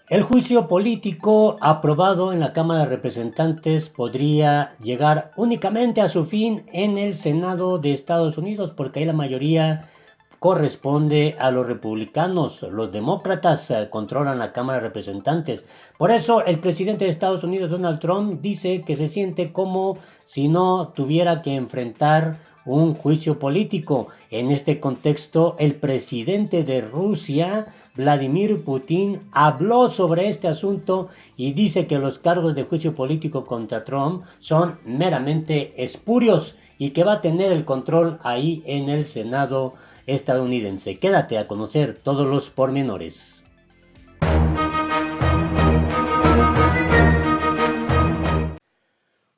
El juicio político aprobado en la Cámara de Representantes podría llegar únicamente a su fin en el Senado de Estados Unidos, porque ahí la mayoría corresponde a los republicanos. Los demócratas controlan la Cámara de Representantes. Por eso el presidente de Estados Unidos, Donald Trump, dice que se siente como si no tuviera que enfrentar un juicio político. En este contexto, el presidente de Rusia, Vladimir Putin, habló sobre este asunto y dice que los cargos de juicio político contra Trump son meramente espurios y que va a tener el control ahí en el Senado estadounidense. Quédate a conocer todos los pormenores.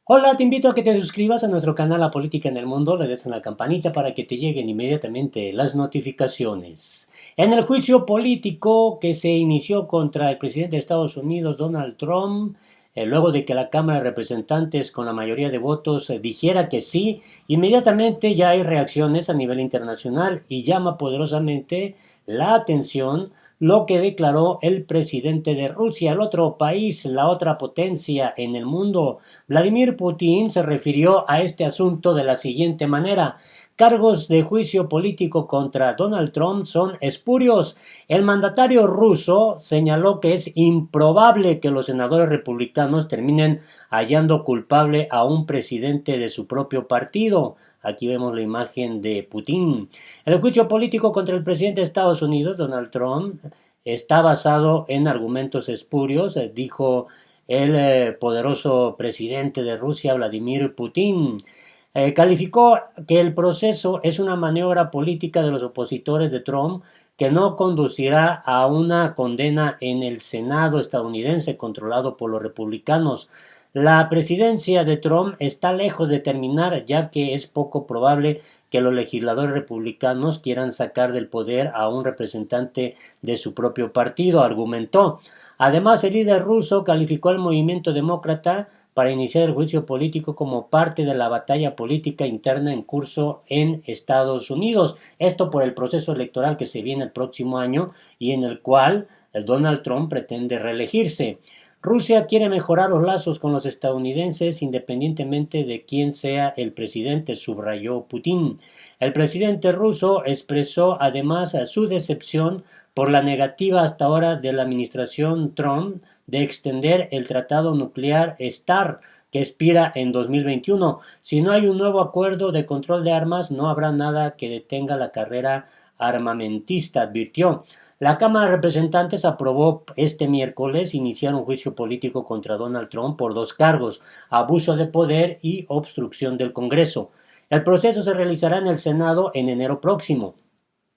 Hola, te invito a que te suscribas a nuestro canal La Política en el Mundo, le des a la campanita para que te lleguen inmediatamente las notificaciones. En el juicio político que se inició contra el presidente de Estados Unidos, Donald Trump, luego de que la Cámara de Representantes con la mayoría de votos dijera que sí, inmediatamente ya hay reacciones a nivel internacional y llama poderosamente la atención lo que declaró el presidente de Rusia, el otro país, la otra potencia en el mundo. Vladimir Putin se refirió a este asunto de la siguiente manera: cargos de juicio político contra Donald Trump son espurios. El mandatario ruso señaló que es improbable que los senadores republicanos terminen hallando culpable a un presidente de su propio partido. Aquí vemos la imagen de Putin. El juicio político contra el presidente de Estados Unidos, Donald Trump, está basado en argumentos espurios, dijo el poderoso presidente de Rusia, Vladimir Putin. Calificó que el proceso es una maniobra política de los opositores de Trump que no conducirá a una condena en el Senado estadounidense controlado por los republicanos. La presidencia de Trump está lejos de terminar, ya que es poco probable que los legisladores republicanos quieran sacar del poder a un representante de su propio partido, argumentó. Además, el líder ruso calificó al movimiento demócrata para iniciar el juicio político como parte de la batalla política interna en curso en Estados Unidos. Esto por el proceso electoral que se viene el próximo año y en el cual Donald Trump pretende reelegirse. Rusia quiere mejorar los lazos con los estadounidenses independientemente de quién sea el presidente, subrayó Putin. El presidente ruso expresó además su decepción por la negativa hasta ahora de la administración Trump de extender el tratado nuclear START, que expira en 2021. Si no hay un nuevo acuerdo de control de armas, no habrá nada que detenga la carrera armamentista, advirtió. La Cámara de Representantes aprobó este miércoles iniciar un juicio político contra Donald Trump por dos cargos: abuso de poder y obstrucción del Congreso. El proceso se realizará en el Senado en enero próximo.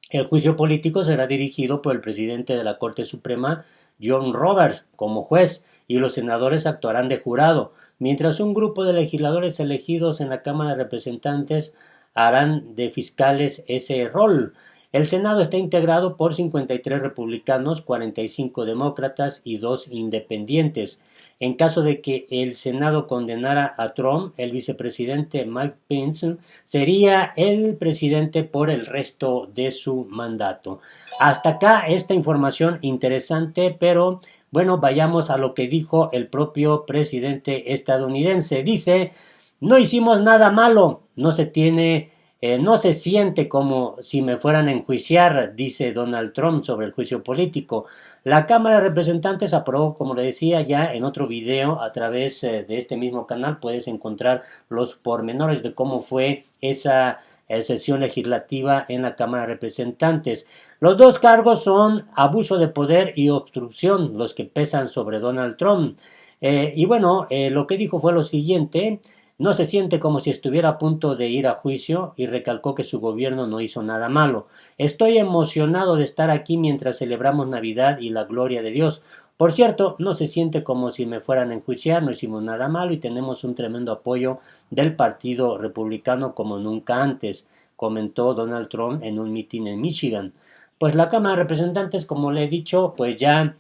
El juicio político será dirigido por el presidente de la Corte Suprema, John Roberts, como juez, y los senadores actuarán de jurado, mientras un grupo de legisladores elegidos en la Cámara de Representantes harán de fiscales ese rol. El Senado está integrado por 53 republicanos, 45 demócratas y 2 independientes. En caso de que el Senado condenara a Trump, el vicepresidente Mike Pence sería el presidente por el resto de su mandato. Hasta acá esta información interesante, pero bueno, vayamos a lo que dijo el propio presidente estadounidense. Dice: no hicimos nada malo, no se siente como si me fueran a enjuiciar, dice Donald Trump sobre el juicio político. La Cámara de Representantes aprobó, como le decía ya en otro video a través de este mismo canal, puedes encontrar los pormenores de cómo fue esa sesión legislativa en la Cámara de Representantes. Los dos cargos son abuso de poder y obstrucción, los que pesan sobre Donald Trump. Y bueno, lo que dijo fue lo siguiente: no se siente como si estuviera a punto de ir a juicio y recalcó que su gobierno no hizo nada malo. Estoy emocionado de estar aquí mientras celebramos Navidad y la gloria de Dios. Por cierto, no se siente como si me fueran a enjuiciar, no hicimos nada malo y tenemos un tremendo apoyo del Partido Republicano como nunca antes, comentó Donald Trump en un mitin en Michigan. Pues la Cámara de Representantes, como le he dicho, pues ya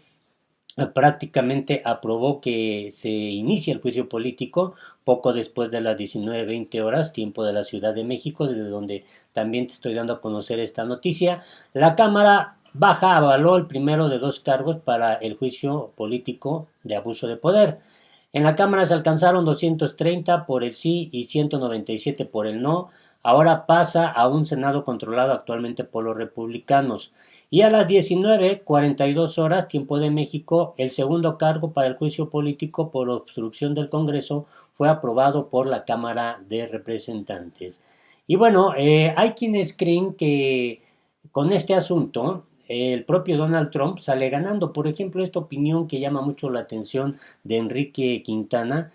prácticamente aprobó que se inicie el juicio político poco después de las 19:20 horas, tiempo de la Ciudad de México, desde donde también te estoy dando a conocer esta noticia. La Cámara avaló el primero de dos cargos para el juicio político de abuso de poder. En la Cámara se alcanzaron 230 por el sí y 197 por el no. Ahora pasa a un Senado controlado actualmente por los republicanos. Y a las 19:42 tiempo de México, el segundo cargo para el juicio político por obstrucción del Congreso fue aprobado por la Cámara de Representantes. Y bueno, hay quienes creen que con este asunto el propio Donald Trump sale ganando. Por ejemplo, esta opinión que llama mucho la atención de Enrique Quintana,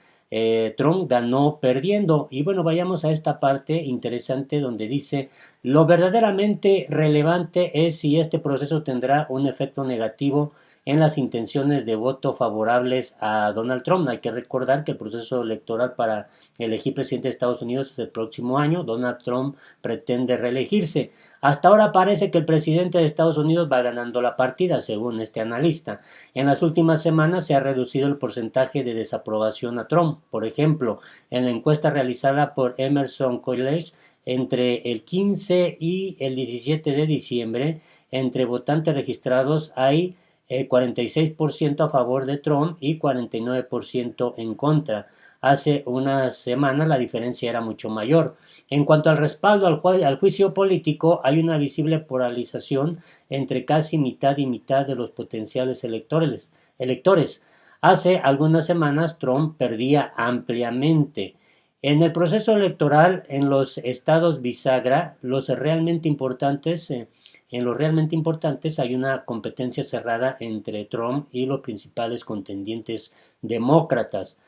Trump ganó perdiendo. Y bueno, vayamos a esta parte interesante donde dice, lo verdaderamente relevante es si este proceso tendrá un efecto negativo en las intenciones de voto favorables a Donald Trump. Hay que recordar que el proceso electoral para elegir presidente de Estados Unidos es el próximo año. Donald Trump pretende reelegirse. Hasta ahora parece que el presidente de Estados Unidos va ganando la partida, según este analista. En las últimas semanas se ha reducido el porcentaje de desaprobación a Trump. Por ejemplo, en la encuesta realizada por Emerson College entre el 15 y el 17 de diciembre, entre votantes registrados hay 46% a favor de Trump y 49% en contra. Hace unas semanas la diferencia era mucho mayor. En cuanto al respaldo al juicio político, hay una visible polarización entre casi mitad y mitad de los potenciales electores. Hace algunas semanas Trump perdía ampliamente. En el proceso electoral en los estados bisagra, en los realmente importantes hay una competencia cerrada entre Trump y los principales contendientes demócratas.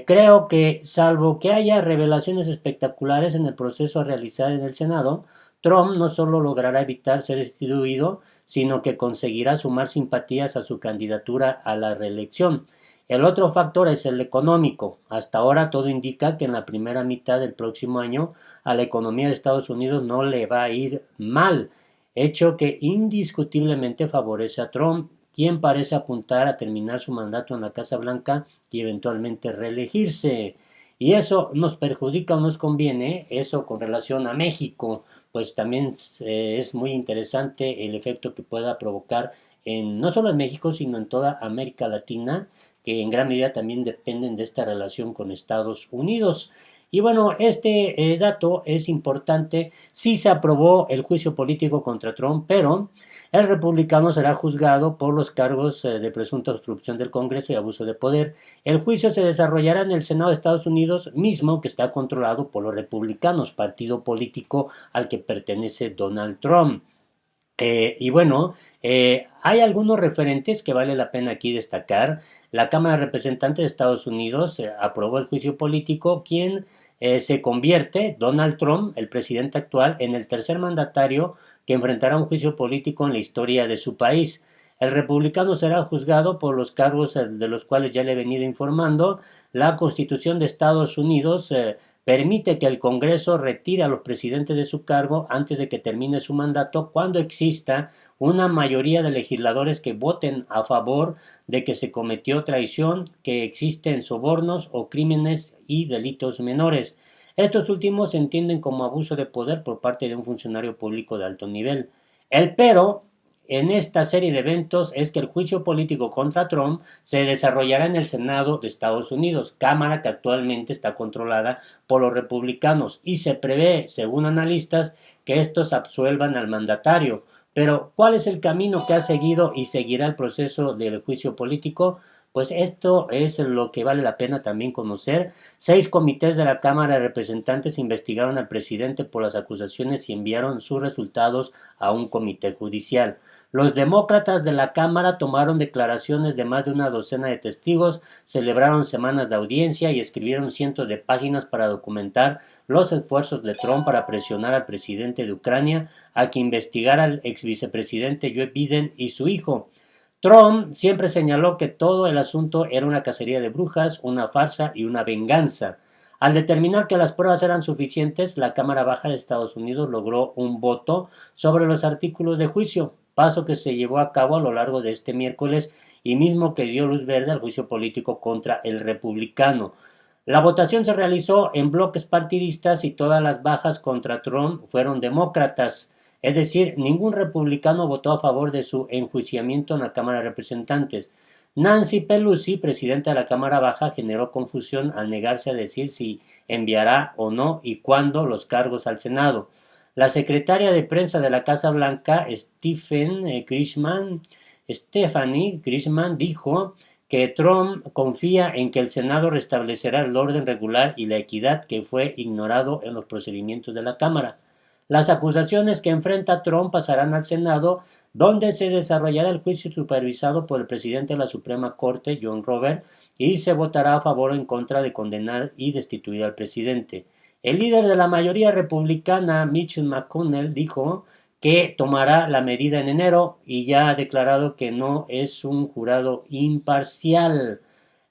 Creo que, salvo que haya revelaciones espectaculares en el proceso a realizar en el Senado, Trump no solo logrará evitar ser destituido, sino que conseguirá sumar simpatías a su candidatura a la reelección. El otro factor es el económico. Hasta ahora todo indica que en la primera mitad del próximo año a la economía de Estados Unidos no le va a ir mal, hecho que indiscutiblemente favorece a Trump, quien parece apuntar a terminar su mandato en la Casa Blanca y eventualmente reelegirse. Y eso nos perjudica o nos conviene, eso con relación a México, pues también es muy interesante el efecto que pueda provocar no solo en México, sino en toda América Latina, que en gran medida también dependen de esta relación con Estados Unidos. Y bueno, este dato es importante. Sí se aprobó el juicio político contra Trump, pero el republicano será juzgado por los cargos de presunta obstrucción del Congreso y abuso de poder. El juicio se desarrollará en el Senado de Estados Unidos mismo, que está controlado por los republicanos, partido político al que pertenece Donald Trump. Y bueno, hay algunos referentes que vale la pena aquí destacar. La Cámara de Representantes de Estados Unidos aprobó el juicio político, quien se convierte, Donald Trump, el presidente actual, en el tercer mandatario que enfrentará un juicio político en la historia de su país. El republicano será juzgado por los cargos de los cuales ya le he venido informando. La Constitución de Estados Unidos permite que el Congreso retire a los presidentes de su cargo antes de que termine su mandato cuando exista una mayoría de legisladores que voten a favor de que se cometió traición, que existen sobornos o crímenes y delitos menores. Estos últimos se entienden como abuso de poder por parte de un funcionario público de alto nivel. El pero en esta serie de eventos es que el juicio político contra Trump se desarrollará en el Senado de Estados Unidos, cámara que actualmente está controlada por los republicanos, y se prevé, según analistas, que estos absuelvan al mandatario. Pero, ¿cuál es el camino que ha seguido y seguirá el proceso del juicio político? Pues esto es lo que vale la pena también conocer. 6 comités de la Cámara de Representantes investigaron al presidente por las acusaciones y enviaron sus resultados a un comité judicial. Los demócratas de la Cámara tomaron declaraciones de más de una docena de testigos, celebraron semanas de audiencia y escribieron cientos de páginas para documentar los esfuerzos de Trump para presionar al presidente de Ucrania a que investigara al ex vicepresidente Joe Biden y su hijo. Trump siempre señaló que todo el asunto era una cacería de brujas, una farsa y una venganza. Al determinar que las pruebas eran suficientes, la Cámara Baja de Estados Unidos logró un voto sobre los artículos de juicio, paso que se llevó a cabo a lo largo de este miércoles y mismo que dio luz verde al juicio político contra el republicano. La votación se realizó en bloques partidistas y todas las bajas contra Trump fueron demócratas. Es decir, ningún republicano votó a favor de su enjuiciamiento en la Cámara de Representantes. Nancy Pelosi, presidenta de la Cámara Baja, generó confusión al negarse a decir si enviará o no y cuándo los cargos al Senado. La secretaria de prensa de la Casa Blanca, Stephanie Grisham, dijo que Trump confía en que el Senado restablecerá el orden regular y la equidad que fue ignorado en los procedimientos de la Cámara. Las acusaciones que enfrenta Trump pasarán al Senado, donde se desarrollará el juicio supervisado por el presidente de la Suprema Corte, John Roberts, y se votará a favor o en contra de condenar y destituir al presidente. El líder de la mayoría republicana, Mitch McConnell, dijo que tomará la medida en enero y ya ha declarado que no es un jurado imparcial.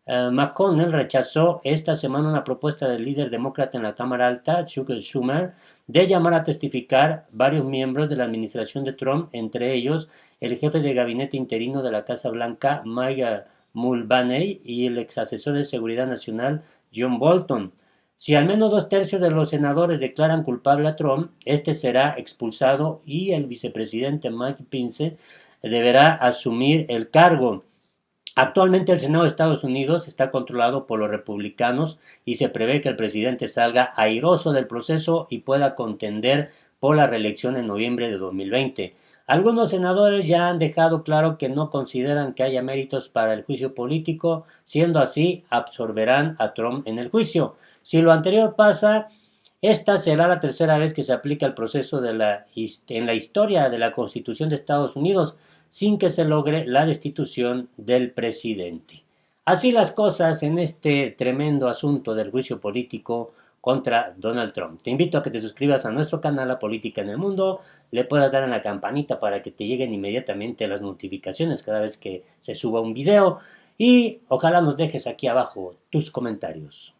McConnell rechazó esta semana una propuesta del líder demócrata en la Cámara Alta, Chuck Schumer, de llamar a testificar varios miembros de la administración de Trump, entre ellos el jefe de gabinete interino de la Casa Blanca, Mike Mulvaney, y el ex asesor de seguridad nacional, John Bolton. Si al menos 2/3 de los senadores declaran culpable a Trump, este será expulsado y el vicepresidente Mike Pence deberá asumir el cargo. Actualmente el Senado de Estados Unidos está controlado por los republicanos y se prevé que el presidente salga airoso del proceso y pueda contender por la reelección en noviembre de 2020. Algunos senadores ya han dejado claro que no consideran que haya méritos para el juicio político, siendo así, absorberán a Trump en el juicio. Si lo anterior pasa, esta será la tercera vez que se aplica el proceso en la historia de la Constitución de Estados Unidos sin que se logre la destitución del presidente. Así las cosas en este tremendo asunto del juicio político contra Donald Trump. Te invito a que te suscribas a nuestro canal La Política en el Mundo, le puedas dar a la campanita para que te lleguen inmediatamente las notificaciones cada vez que se suba un video y ojalá nos dejes aquí abajo tus comentarios.